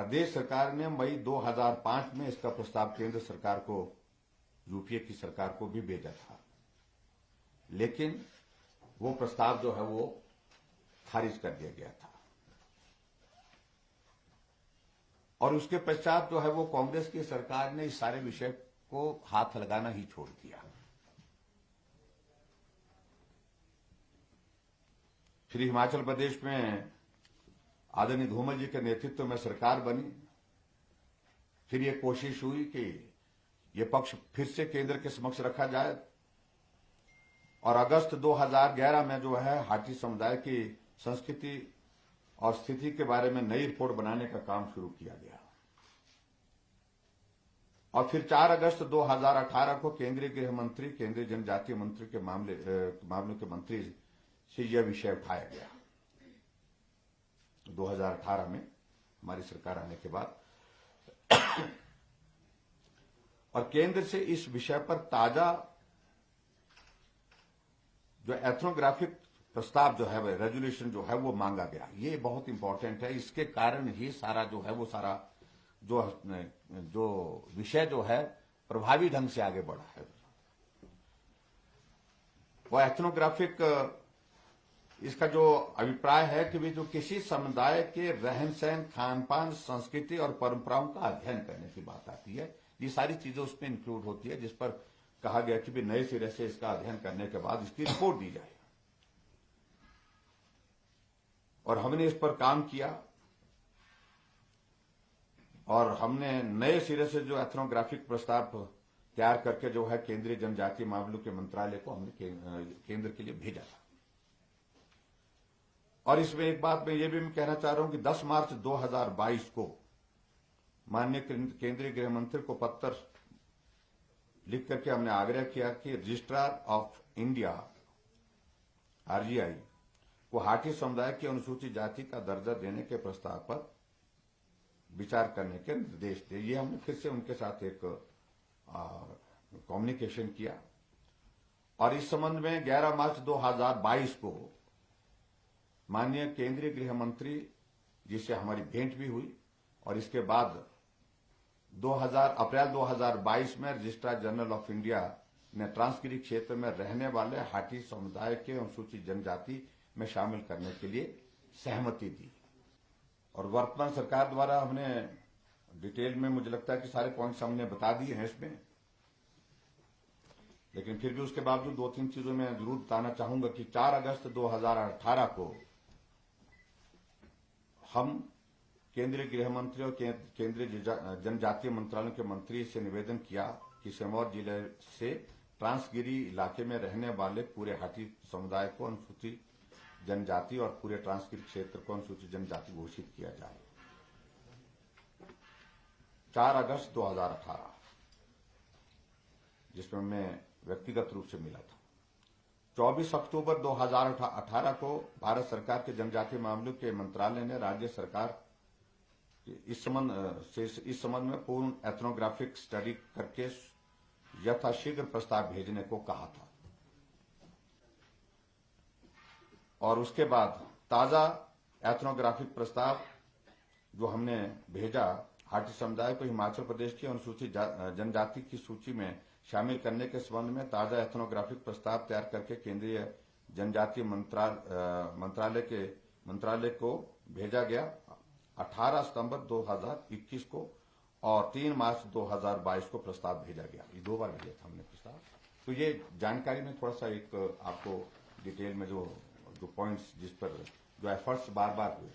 प्रदेश सरकार ने मई 2005 में इसका प्रस्ताव केंद्र सरकार को, यूपीए की सरकार को भी भेजा था, लेकिन वो प्रस्ताव जो है वो खारिज कर दिया गया था। और उसके पश्चात जो है वो कांग्रेस की सरकार ने इस सारे विषय को हाथ लगाना ही छोड़ दिया। फिर हिमाचल प्रदेश में आदरणीय धूमल जी के नेतृत्व में सरकार बनी। फिर ये कोशिश हुई कि ये पक्ष फिर से केंद्र के समक्ष रखा जाए, और अगस्त 2011 में जो है हाटी समुदाय की संस्कृति और स्थिति के बारे में नई रिपोर्ट बनाने का काम शुरू किया गया। और फिर 4 अगस्त 2018 को केंद्रीय गृह मंत्री, केंद्रीय जनजातीय मंत्री के मामलों के मंत्री से यह विषय उठाया गया। 2018 में हमारी सरकार आने के बाद और केंद्र से इस विषय पर ताजा जो एथनोग्राफिक प्रस्ताव जो है, रेजोल्यूशन जो है वो मांगा गया। ये बहुत इंपॉर्टेंट है। इसके कारण ही सारा जो है वो सारा जो विषय जो है प्रभावी ढंग से आगे बढ़ा है। वो एथनोग्राफिक, इसका जो अभिप्राय है कि वे जो किसी समुदाय के रहन सहन, खान पान, संस्कृति और परंपराओं का अध्ययन करने की बात आती है, ये सारी चीजें उसमें इंक्लूड होती है, जिस पर कहा गया कि भी नए सिरे से इसका अध्ययन करने के बाद इसकी रिपोर्ट दी जाए। और हमने इस पर काम किया और हमने नए सिरे से जो एथनोग्राफिक प्रस्ताव तैयार करके जो है केंद्रीय जनजातीय मामलों के मंत्रालय को हमने केंद्र के लिए भेजा था। और इसमें एक बात मैं ये भी कहना चाह रहा हूं कि 10 मार्च 2022 को माननीय केंद्रीय गृह मंत्री को पत्र लिख करके हमने आग्रह किया कि रजिस्ट्रार ऑफ इंडिया आरजीआई को हाटी समुदाय की अनुसूचित जाति का दर्जा देने के प्रस्ताव पर विचार करने के निर्देश दिए। ये हमने फिर से उनके साथ एक कम्युनिकेशन किया और इस संबंध में 11 मार्च 2022 को माननीय केंद्रीय गृह मंत्री जिससे हमारी भेंट भी हुई और इसके बाद अप्रैल 2022 में रजिस्ट्रार जनरल ऑफ इंडिया ने ट्रांसगिरी क्षेत्र में रहने वाले हाटी समुदाय के अनुसूचित जनजाति में शामिल करने के लिए सहमति दी। और वर्तमान सरकार द्वारा हमने डिटेल में, मुझे लगता है कि सारे पॉइंट्स हमने बता दिए हैं इसमें, लेकिन फिर भी उसके बावजूद 2-3 चीजों में जरूर बताना चाहूंगा कि 4 अगस्त 2018 को हम केंद्रीय गृह मंत्री और केंद्रीय जनजातीय मंत्रालय के मंत्री से निवेदन किया कि सिरमौर जिले से ट्रांसगिरी इलाके में रहने वाले पूरे हाटी समुदाय को अनुसूचित जनजाति और पूरे ट्रांसगिरी क्षेत्र को अनुसूचित जनजाति घोषित किया जाए। 4 अगस्त 2018, जिसमें मैं व्यक्तिगत रूप से मिला था। 24 अक्टूबर 2018 को भारत सरकार के जनजातीय मामलों के मंत्रालय ने राज्य सरकार इस संबंध में पूर्ण एथनोग्राफिक स्टडी करके यथाशीघ्र प्रस्ताव भेजने को कहा था। और उसके बाद ताजा एथनोग्राफिक प्रस्ताव जो हमने भेजा हाटी समुदाय को हिमाचल प्रदेश की अनुसूचित जनजाति की सूची में शामिल करने के संबंध में ताजा एथनोग्राफिक प्रस्ताव तैयार करके केंद्रीय जनजातीय मंत्रालय को भेजा गया 18 सितंबर 2021 को और 3 मार्च 2022 को प्रस्ताव भेजा गया। ये 2 बार भेजा था हमने प्रस्ताव। तो ये जानकारी में थोड़ा सा एक आपको डिटेल में जो पॉइंट्स जिस पर जो एफर्ट्स बार बार हुए।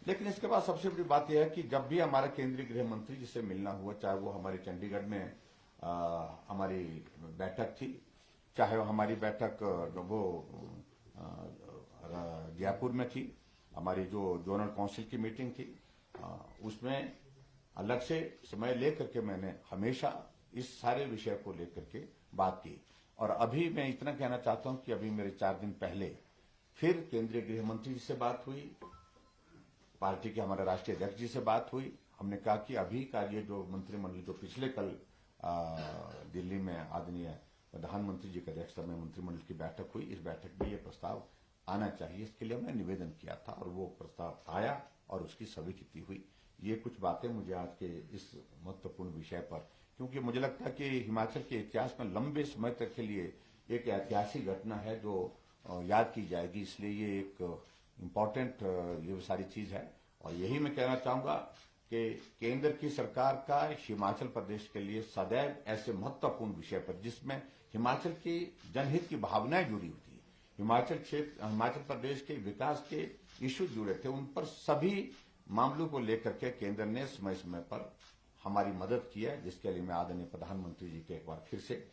लेकिन इसके बाद सबसे बड़ी बात यह है कि जब भी हमारा केंद्रीय गृह मंत्री जिससे मिलना हुआ, चाहे वो हमारे चंडीगढ़ में हमारी बैठक थी, चाहे वो हमारी बैठक वो जयपुर में थी, हमारी जो जोनल काउंसिल की मीटिंग थी, उसमें अलग से समय लेकर के मैंने हमेशा इस सारे विषय को लेकर के बात की। और अभी मैं इतना कहना चाहता हूं कि अभी मेरे 4 दिन पहले फिर केंद्रीय गृह मंत्री जी से बात हुई, पार्टी के हमारे राष्ट्रीय अध्यक्ष जी से बात हुई। हमने कहा कि अभी का ये जो मंत्रिमंडल जो पिछले कल दिल्ली में आदरणीय प्रधानमंत्री जी की अध्यक्षता में मंत्रिमंडल की बैठक हुई, इस बैठक में ये प्रस्ताव आना चाहिए, इसके लिए हमने निवेदन किया था और वो प्रस्ताव आया और उसकी स्वीकृति हुई। ये कुछ बातें मुझे आज के इस महत्वपूर्ण विषय पर, क्योंकि मुझे लगता है कि हिमाचल के इतिहास में लंबे समय तक के लिए एक ऐतिहासिक घटना है जो याद की जाएगी, इसलिए ये एक इम्पोर्टेंट ये सारी चीज है। और यही मैं कहना चाहूंगा कि केंद्र की सरकार का हिमाचल प्रदेश के लिए सदैव ऐसे महत्वपूर्ण विषय पर जिसमें हिमाचल की जनहित की भावनाएं जुड़ी होती है, हिमाचल प्रदेश के विकास के इश्यू जुड़े थे, उन पर सभी मामलों को लेकर के केंद्र ने समय समय पर हमारी मदद की है, जिसके लिए मैं आदरणीय प्रधानमंत्री जी के एक बार फिर से